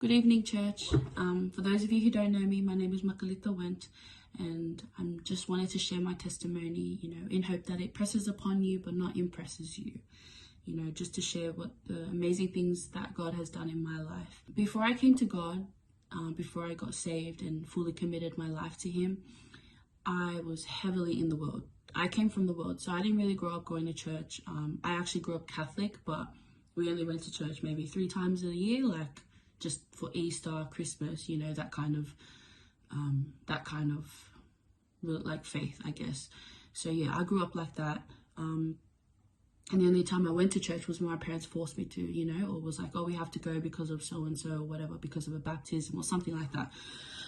Good evening, church. For those of you who don't know me, my name is Makalita and I just wanted to share my testimony, in hope that it presses upon you but not impresses you. Just to share what the amazing things that God has done in my life. Before I came to God, before I got saved and fully committed my life to Him, I was heavily in the world. I came from the world, so I didn't really grow up going to church. I actually grew up Catholic, but we only went to church maybe 3 times a year, like just for Easter, Christmas, that kind of like faith, I guess. So yeah, I grew up like that. And the only time I went to church was when my parents forced me to, or was like, oh, we have to go because of so-and-so or whatever, because of a baptism or something like that.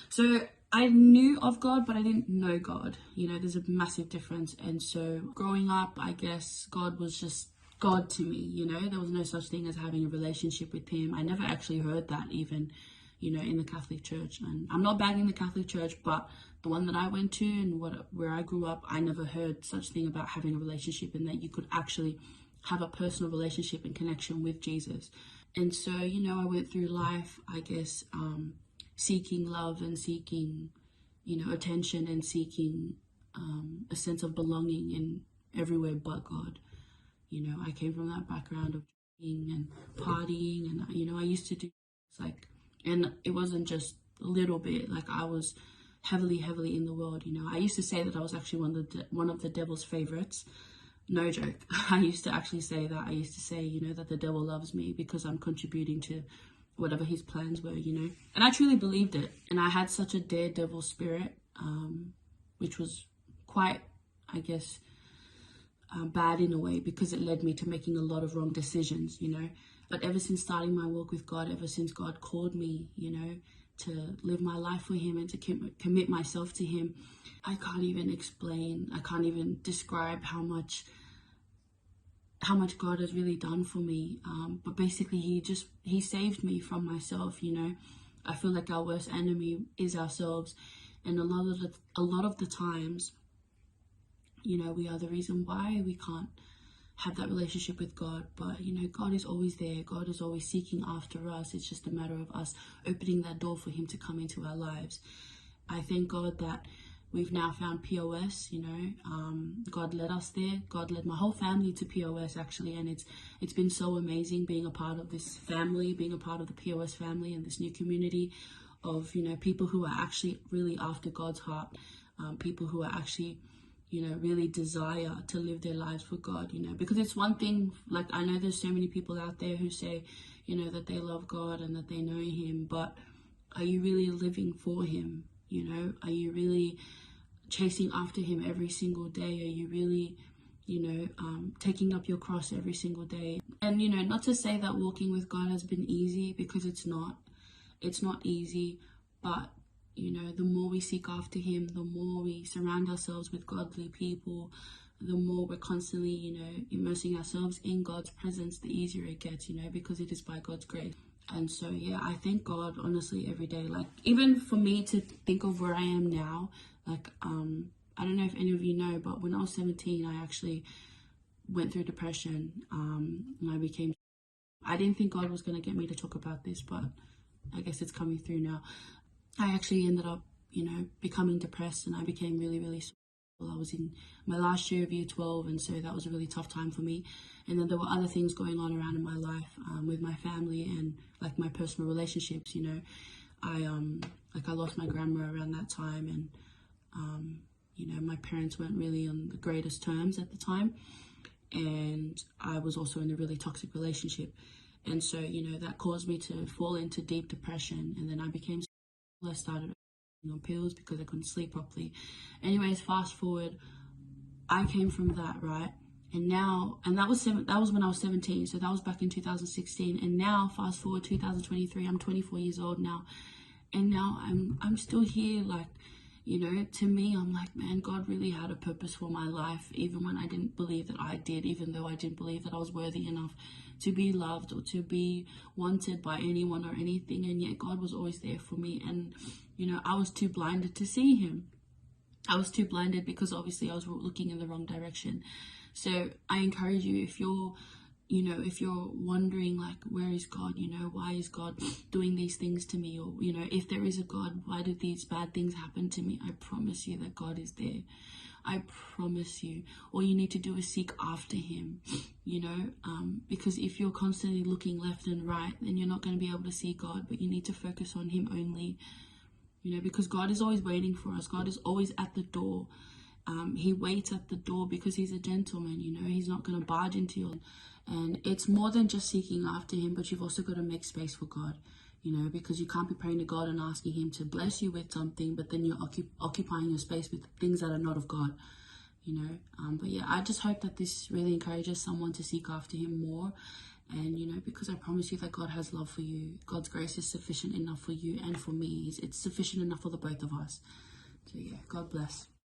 So I knew of God, but I didn't know God. There's a massive difference. And so growing up, I guess God was just God to me. There was no such thing as having a relationship with Him. I never actually heard that even, in the Catholic Church. And I'm not bagging the Catholic Church, but the one that I went to and where I grew up, I never heard such thing about having a relationship and that you could actually have a personal relationship and connection with Jesus. And so, I went through life, I guess, seeking love and seeking, attention and seeking a sense of belonging in everywhere but God. I came from that background of drinking and partying, and I used to do and it wasn't just a little bit. Like I was heavily in the world. I used to say that I was actually one of the devil's favorites. No joke. I used to actually say that. I used to say, that the devil loves me because I'm contributing to whatever his plans were, and I truly believed it. And I had such a daredevil spirit, which was quite, I guess, bad in a way, because it led me to making a lot of wrong decisions, But ever since starting my walk with God, ever since God called me, to live my life for Him and to commit myself to Him, I can't even explain, I can't even describe how much God has really done for me. But basically He saved me from myself. I feel like our worst enemy is ourselves, and a lot of the times, we are the reason why we can't have that relationship with God. But God is always there. God is always seeking after us. It's just a matter of us opening that door for Him to come into our lives. I thank God that we've now found POS. God led us there. God led my whole family to POS, actually, and it's been so amazing being a part of this family, being a part of the POS family and this new community of people who are actually really after God's heart, people who are actually really desire to live their lives for God, because it's one thing, like I know there's so many people out there who say, that they love God and that they know Him, but are you really living for Him? Are you really chasing after Him every single day? Are you really, taking up your cross every single day? And, not to say that walking with God has been easy, because it's not easy, but the more we seek after Him, the more we surround ourselves with godly people, the more we're constantly, immersing ourselves in God's presence, the easier it gets, because it is by God's grace. And so, yeah, I thank God, honestly, every day. Like, even for me to think of where I am now, like, I don't know if any of you know, but when I was 17, I actually went through depression. And I didn't think God was going to get me to talk about this, but I guess it's coming through now. I actually ended up, becoming depressed, and I became really I was in my last year of year 12, and so that was a really tough time for me. And then there were other things going on around in my life, with my family and like my personal relationships. I lost my grandma around that time, and my parents weren't really on the greatest terms at the time, and I was also in a really toxic relationship, and so that caused me to fall into deep depression. And then I started on pills because I couldn't sleep properly. Anyways, fast forward, I came from that, right? And that was when I was 17, so that was back in 2016. And now, fast forward 2023, I'm 24 years old now, and now I'm still here. Like, to me, I'm like, man, God really had a purpose for my life, even when I didn't believe that I did, even though I didn't believe that I was worthy enough to be loved or to be wanted by anyone or anything. And yet God was always there for me. And, I was too blinded to see Him. I was too blinded because obviously I was looking in the wrong direction. So I encourage you, if you're, you know, if you're wondering like, where is God, you know, why is God doing these things to me, or, you know, if there is a God, why do these bad things happen to me? I promise you that God is there. I promise you. All you need to do is seek after him, you know, because if you're constantly looking left and right, then you're not going to be able to see God. But you need to focus on him only, you know, because God is always waiting for us. God is always at the door. He waits at the door because he's a gentleman, you know. He's not going to barge into your... And it's more than just seeking after him, but you've also got to make space for God, you know, because you can't be praying to God and asking him to bless you with something, but then you're occupying your space with things that are not of God, you know. But yeah, I just hope that this really encourages someone to seek after him more. And, you know, because I promise you that God has love for you. God's grace is sufficient enough for you and for me. It's sufficient enough for the both of us. So yeah, God bless.